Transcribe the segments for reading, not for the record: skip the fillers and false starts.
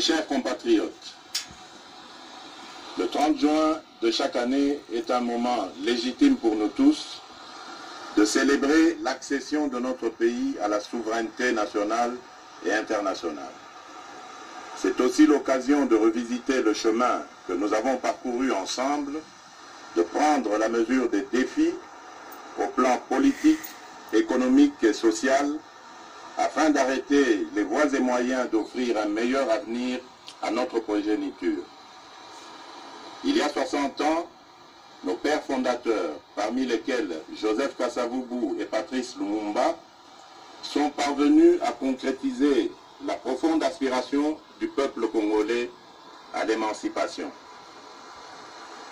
chers compatriotes, le 30 juin de chaque année est un moment légitime pour nous tous de célébrer l'accession de notre pays à la souveraineté nationale et internationale. C'est aussi l'occasion de revisiter le chemin que nous avons parcouru ensemble, de prendre la mesure des défis au plan politique, économique et social, afin d'arrêter les voies et moyens d'offrir un meilleur avenir à notre progéniture. Il y a 60 ans, nos pères fondateurs, parmi lesquels Joseph Kasavubu et Patrice Lumumba, sont parvenus à concrétiser la profonde aspiration du peuple congolais à l'émancipation.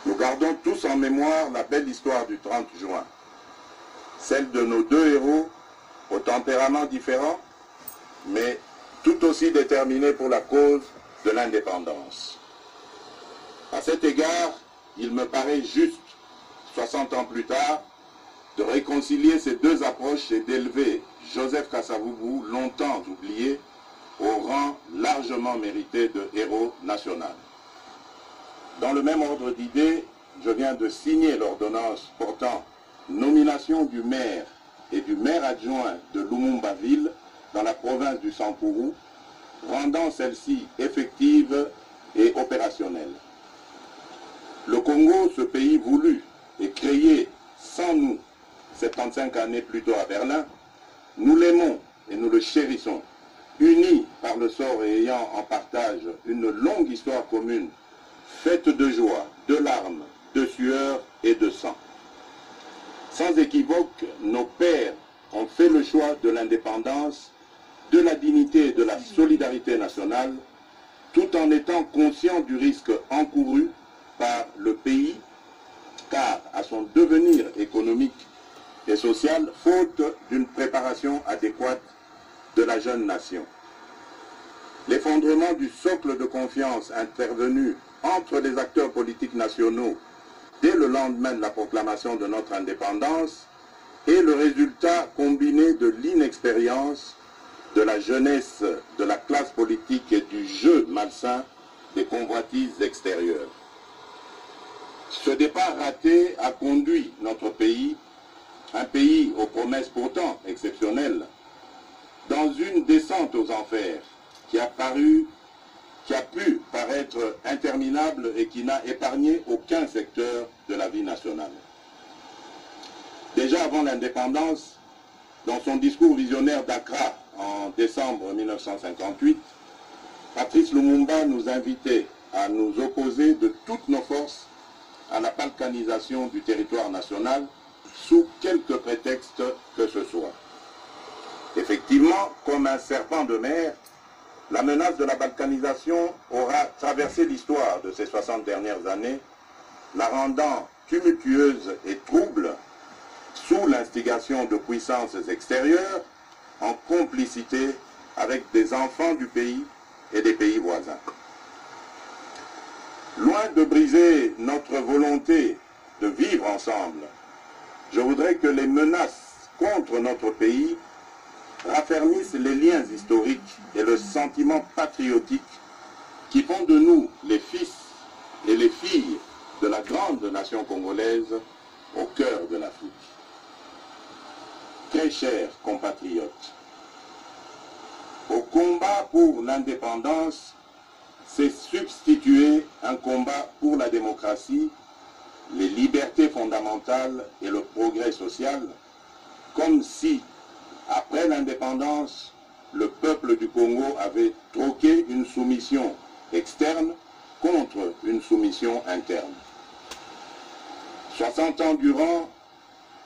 Nous gardons tous en mémoire la belle histoire du 30 juin, celle de nos deux héros au tempérament différent, mais tout aussi déterminés pour la cause de l'indépendance. À cet égard, il me paraît juste, 60 ans plus tard, de réconcilier ces deux approches et d'élever Joseph Kasavubu, longtemps oublié, au rang largement mérité de héros national. Dans le même ordre d'idées, je viens de signer l'ordonnance portant nomination du maire et du maire adjoint de Lumumba-Ville dans la province du Sankuru, rendant celle-ci effective et opérationnelle. Le Congo, ce pays voulu et créé sans nous, 75 années plus tôt à Berlin, nous l'aimons et nous le chérissons, unis par le sort et ayant en partage une longue histoire commune, faite de joie, de larmes, de sueur et de sang. Sans équivoque, nos pères ont fait le choix de l'indépendance, de la dignité et de la solidarité nationale, tout en étant conscients du risque encouru par le pays, car à son devenir économique et social, faute d'une préparation adéquate de la jeune nation. L'effondrement du socle de confiance intervenu entre les acteurs politiques nationaux dès le lendemain de la proclamation de notre indépendance est le résultat combiné de l'inexpérience, de la jeunesse de la classe politique et du jeu malsain des convoitises extérieures. Ce départ raté a conduit notre pays, un pays aux promesses pourtant exceptionnelles, dans une descente aux enfers qui a pu paraître interminable et qui n'a épargné aucun secteur de la vie nationale. Déjà avant l'indépendance, dans son discours visionnaire d'Accra en décembre 1958, Patrice Lumumba nous invitait à nous opposer de toutes nos forces à la balkanisation du territoire national sous quelque prétexte que ce soit. Effectivement, comme un serpent de mer, la menace de la balkanisation aura traversé l'histoire de ces 60 dernières années, la rendant tumultueuse et trouble sous l'instigation de puissances extérieures, en complicité avec des enfants du pays et des pays voisins. Loin de briser notre volonté de vivre ensemble, je voudrais que les menaces contre notre pays raffermissent les liens historiques et le sentiment patriotique qui font de nous les fils et les filles de la grande nation congolaise au cœur de l'Afrique. Très chers compatriotes, au combat pour l'indépendance s'est substitué un combat pour la démocratie, les libertés fondamentales et le progrès social, comme si, après l'indépendance, le peuple du Congo avait troqué une soumission externe contre une soumission interne. 60 ans durant,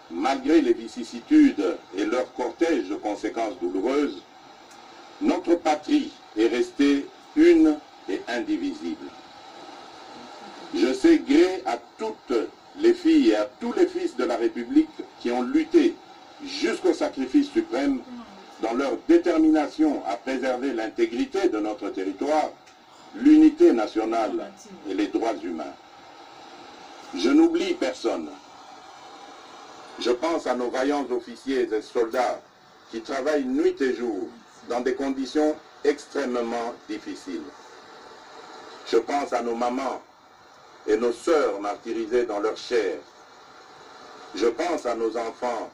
malgré les vicissitudes et leur cortège de conséquences douloureuses, notre patrie est restée une et indivisible. Je sais gré à toutes les filles et à tous les fils de la République qui ont lutté jusqu'au sacrifice suprême dans leur détermination à préserver l'intégrité de notre territoire, l'unité nationale et les droits humains. Je n'oublie personne. Je pense à nos vaillants officiers et soldats qui travaillent nuit et jour dans des conditions extrêmement difficiles. Je pense à nos mamans et nos sœurs martyrisées dans leur chair. Je pense à nos enfants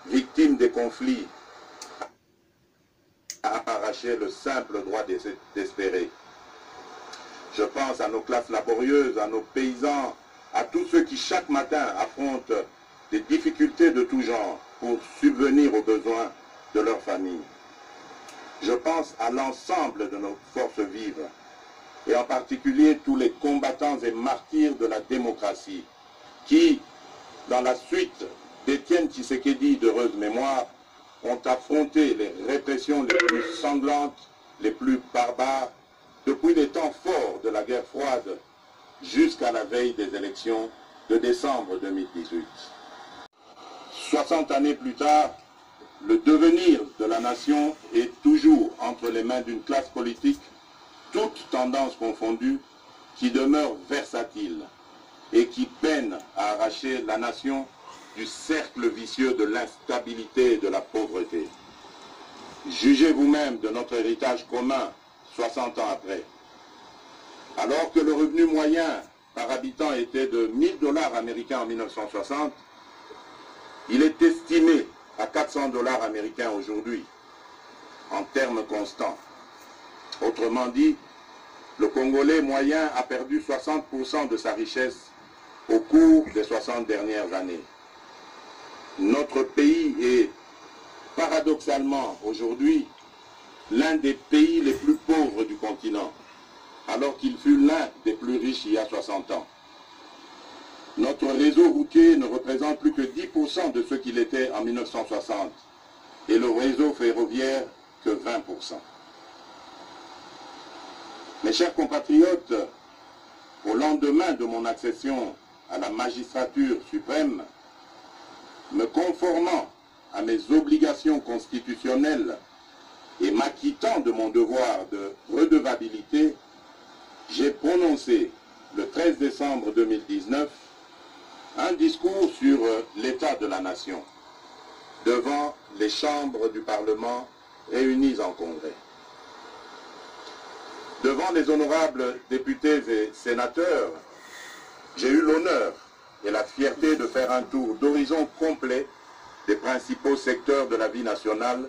victimes des conflits à arracher le simple droit d'espérer. Je pense à nos classes laborieuses, à nos paysans, à tous ceux qui chaque matin affrontent des difficultés de tout genre pour subvenir aux besoins de leur famille. Je pense à l'ensemble de nos forces vives, et en particulier tous les combattants et martyrs de la démocratie, qui, dans la suite d'Étienne Tshisekedi d'heureuse mémoire, ont affronté les répressions les plus sanglantes, les plus barbares, depuis les temps forts de la guerre froide jusqu'à la veille des élections de décembre 2018. 60 années plus tard, le devenir de la nation est toujours entre les mains d'une classe politique, toutes tendances confondues, qui demeure versatile et qui peine à arracher la nation du cercle vicieux de l'instabilité et de la pauvreté. Jugez vous-même de notre héritage commun 60 ans après. Alors que le revenu moyen par habitant était de 1000 $ américains en 1960, il est estimé à 400 $ américains aujourd'hui, en termes constants. Autrement dit, le Congolais moyen a perdu 60% de sa richesse au cours des 60 dernières années. Notre pays est paradoxalement aujourd'hui l'un des pays les plus pauvres du continent, alors qu'il fut l'un des plus riches il y a 60 ans. Notre réseau routier ne représente plus que 10% de ce qu'il était en 1960 et le réseau ferroviaire que 20%. Mes chers compatriotes, au lendemain de mon accession à la magistrature suprême, me conformant à mes obligations constitutionnelles et m'acquittant de mon devoir de redevabilité, j'ai prononcé le 13 décembre 2019 un discours sur l'état de la nation devant les chambres du Parlement réunies en congrès. Devant les honorables députés et sénateurs, j'ai eu l'honneur et la fierté de faire un tour d'horizon complet des principaux secteurs de la vie nationale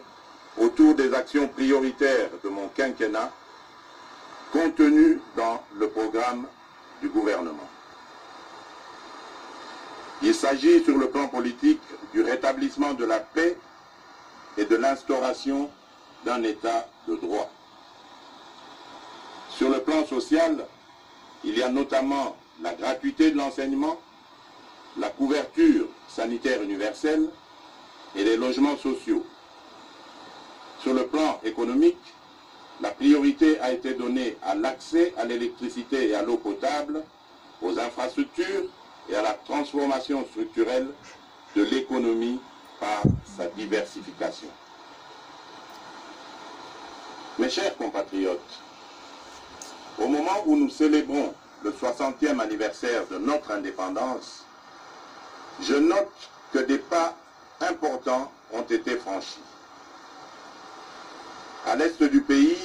autour des actions prioritaires de mon quinquennat contenues dans le programme du gouvernement. Il s'agit sur le plan politique du rétablissement de la paix et de l'instauration d'un état de droit. Sur le plan social, il y a notamment la gratuité de l'enseignement, la couverture sanitaire universelle et les logements sociaux. Sur le plan économique, la priorité a été donnée à l'accès à l'électricité et à l'eau potable, aux infrastructures et à la transformation structurelle de l'économie par sa diversification. Mes chers compatriotes, au moment où nous célébrons le 60e anniversaire de notre indépendance, je note que des pas importants ont été franchis. À l'est du pays,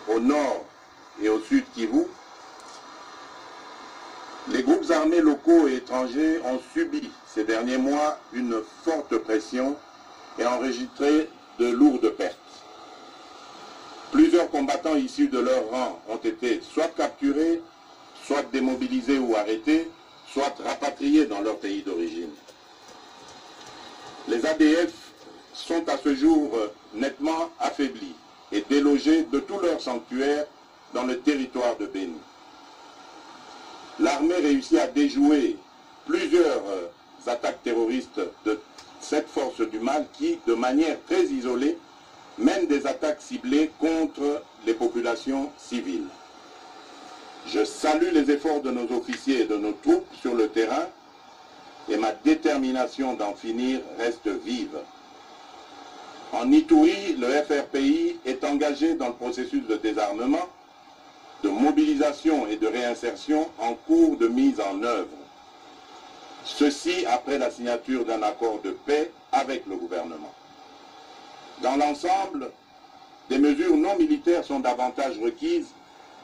au nord et au sud Kivu, les groupes armés locaux et étrangers ont subi ces derniers mois une forte pression et enregistré de lourdes pertes. Plusieurs combattants issus de leur rang ont été soit capturés, soit démobilisés ou arrêtés, soit rapatriés dans leur pays d'origine. Les ADF sont à ce jour nettement affaiblis et délogés de tous leurs sanctuaires dans le territoire de Béni. L'armée réussit à déjouer plusieurs attaques terroristes de cette force du mal qui, de manière très isolée, mène des attaques ciblées contre les populations civiles. Je salue les efforts de nos officiers et de nos troupes sur le terrain et ma détermination d'en finir reste vive. En Ituri, le FRPI est engagé dans le processus de désarmement, de mobilisation et de réinsertion en cours de mise en œuvre. Ceci après la signature d'un accord de paix avec le gouvernement. Dans l'ensemble, des mesures non militaires sont davantage requises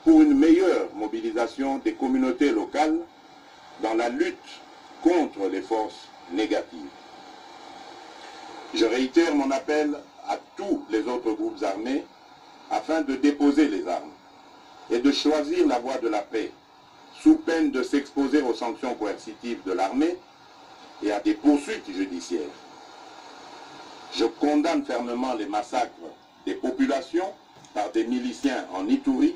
pour une meilleure mobilisation des communautés locales dans la lutte contre les forces négatives. Je réitère mon appel à tous les autres groupes armés afin de déposer les armes et de choisir la voie de la paix, sous peine de s'exposer aux sanctions coercitives de l'armée et à des poursuites judiciaires. Je condamne fermement les massacres des populations par des miliciens en Ituri,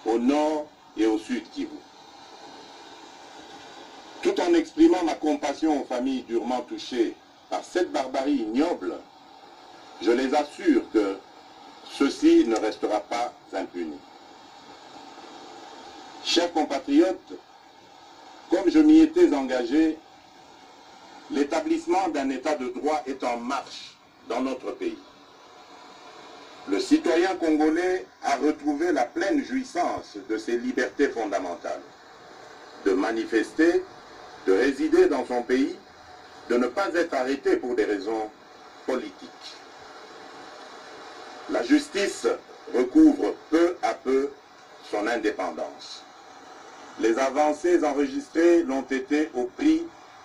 au nord et au sud Kivu. Tout en exprimant ma compassion aux familles durement touchées par cette barbarie ignoble, je les assure que ceci ne restera pas impuni. Chers compatriotes, comme je m'y étais engagé, l'établissement d'un état de droit est en marche dans notre pays. Le citoyen congolais a retrouvé la pleine jouissance de ses libertés fondamentales, de manifester, de résider dans son pays, de ne pas être arrêté pour des raisons politiques. La justice recouvre peu à peu son indépendance. Les avancées enregistrées l'ont été au prix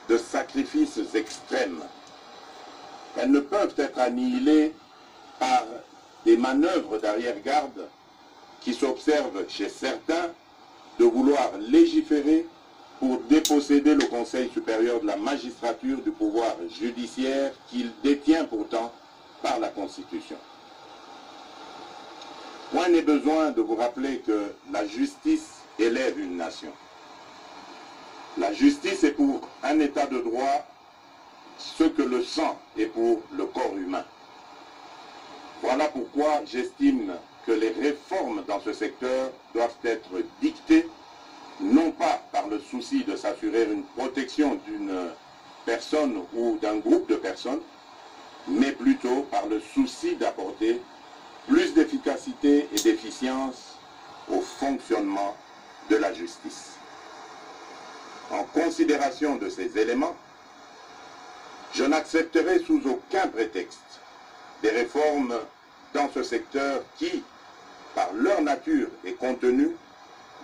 de sacrifices extrêmes. Elles ne peuvent être annihilées par des manœuvres d'arrière-garde qui s'observent chez certains de vouloir légiférer pour déposséder le Conseil supérieur de la magistrature du pouvoir judiciaire qu'il détient pourtant par la Constitution. Point n'est besoin de vous rappeler que la justice élève une nation. La justice est pour un état de droit ce que le sang est pour le corps humain. Voilà pourquoi j'estime que les réformes dans ce secteur doivent être dictées non pas par le souci de s'assurer une protection d'une personne ou d'un groupe de personnes, mais plutôt par le souci d'apporter plus d'efficacité et d'efficience au fonctionnement de la justice. En considération de ces éléments, je n'accepterai sous aucun prétexte des réformes dans ce secteur qui, par leur nature et contenu,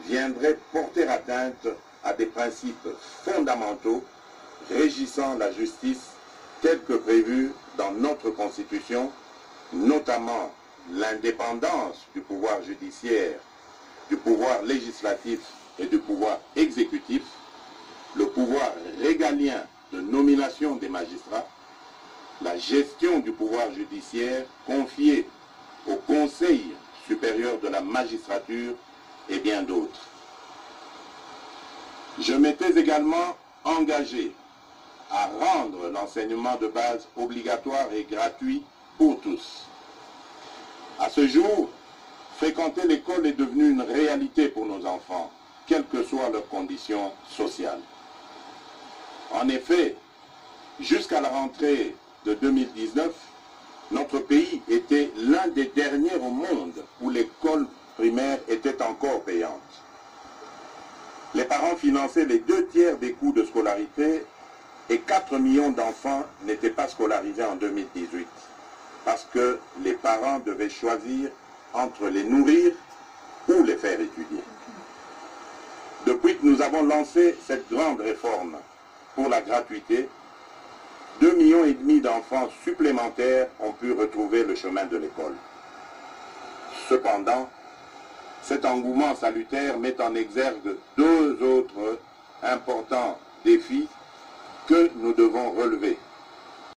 viendraient porter atteinte à des principes fondamentaux régissant la justice telle que prévue dans notre Constitution, notamment l'indépendance du pouvoir judiciaire, du pouvoir législatif et du pouvoir exécutif, le pouvoir régalien de nomination des magistrats, la gestion du pouvoir judiciaire confiée au Conseil supérieur de la magistrature et bien d'autres. Je m'étais également engagé à rendre l'enseignement de base obligatoire et gratuit pour tous. À ce jour, fréquenter l'école est devenu une réalité pour nos enfants, quelles que soient leurs conditions sociales. En effet, jusqu'à la rentrée de 2019, notre pays était l'un des derniers au monde où l'école primaire était encore payante. Les parents finançaient les 2/3 des coûts de scolarité et 4 millions d'enfants n'étaient pas scolarisés en 2018 parce que les parents devaient choisir entre les nourrir ou les faire étudier. Depuis que nous avons lancé cette grande réforme pour la gratuité, 2,5 millions d'enfants supplémentaires ont pu retrouver le chemin de l'école. Cependant, cet engouement salutaire met en exergue deux autres importants défis que nous devons relever.